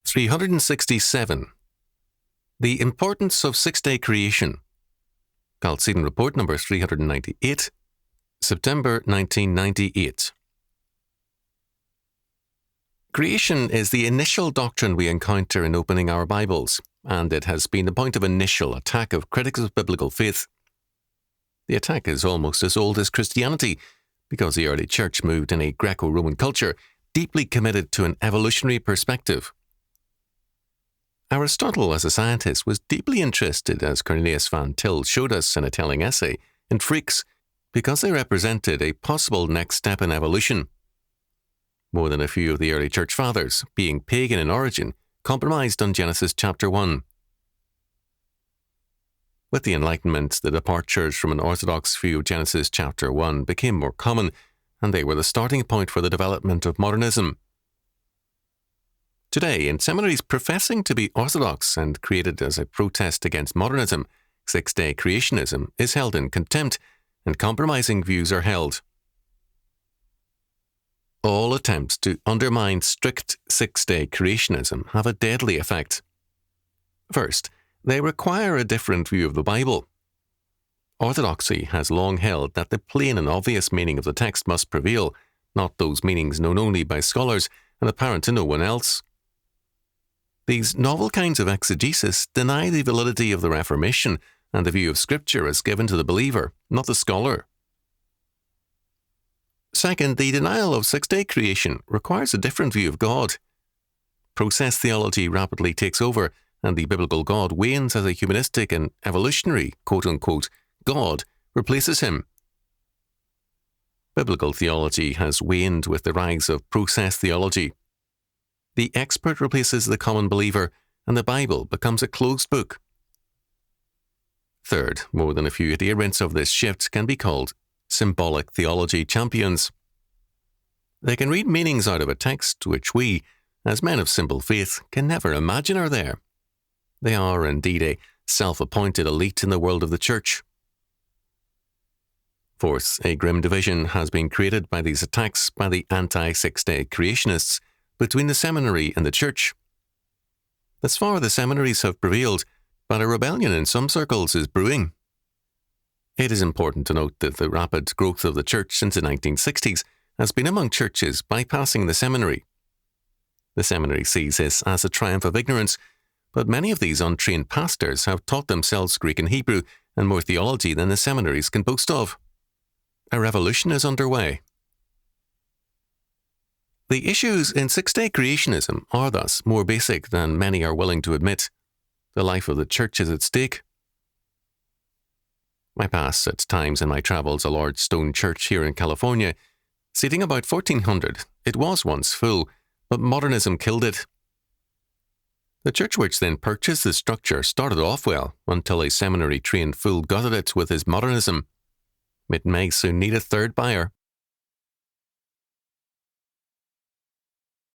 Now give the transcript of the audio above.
367. The Importance of Six-Day Creation. Chalcedon Report number 398, September 1998. Creation is the initial doctrine we encounter in opening our Bibles, and it has been the point of initial attack of critics of biblical faith. The attack is almost as old as Christianity, because the early church moved in a Greco-Roman culture deeply committed to an evolutionary perspective. Aristotle, as a scientist, was deeply interested, as Cornelius Van Til showed us in a telling essay, in freaks, because they represented a possible next step in evolution. More than a few of the early church fathers, being pagan in origin, compromised on Genesis chapter 1. With the Enlightenment, the departures from an orthodox view of Genesis chapter 1 became more common, and they were the starting point for the development of modernism. Today, in seminaries professing to be orthodox and created as a protest against modernism, six-day creationism is held in contempt, and compromising views are held. All attempts to undermine strict six-day creationism have a deadly effect. First, they require a different view of the Bible. Orthodoxy has long held that the plain and obvious meaning of the text must prevail, not those meanings known only by scholars and apparent to no one else. These novel kinds of exegesis deny the validity of the Reformation and the view of Scripture as given to the believer, not the scholar. Second, the denial of six-day creation requires a different view of God. Process theology rapidly takes over, and the biblical God wanes as a humanistic and evolutionary, quote-unquote, God replaces him. Biblical theology has waned with the rise of process theology. The expert replaces the common believer, and the Bible becomes a closed book. Third, more than a few adherents of this shift can be called symbolic theology champions. They can read meanings out of a text which we, as men of simple faith, can never imagine are there. They are indeed a self-appointed elite in the world of the church. Fourth, a grim division has been created by these attacks by the anti-six-day creationists between the seminary and the church. Thus far, the seminaries have prevailed, but a rebellion in some circles is brewing. It is important to note that the rapid growth of the church since the 1960s has been among churches bypassing the seminary. The seminary sees this as a triumph of ignorance, but many of these untrained pastors have taught themselves Greek and Hebrew and more theology than the seminaries can boast of. A revolution is underway. The issues in six-day creationism are thus more basic than many are willing to admit. The life of the church is at stake. I pass at times in my travels a large stone church here in California. Seating about 1,400, it was once full, but modernism killed it. The church which then purchased the structure started off well until a seminary-trained fool gutted it with his modernism. It may soon need a third buyer.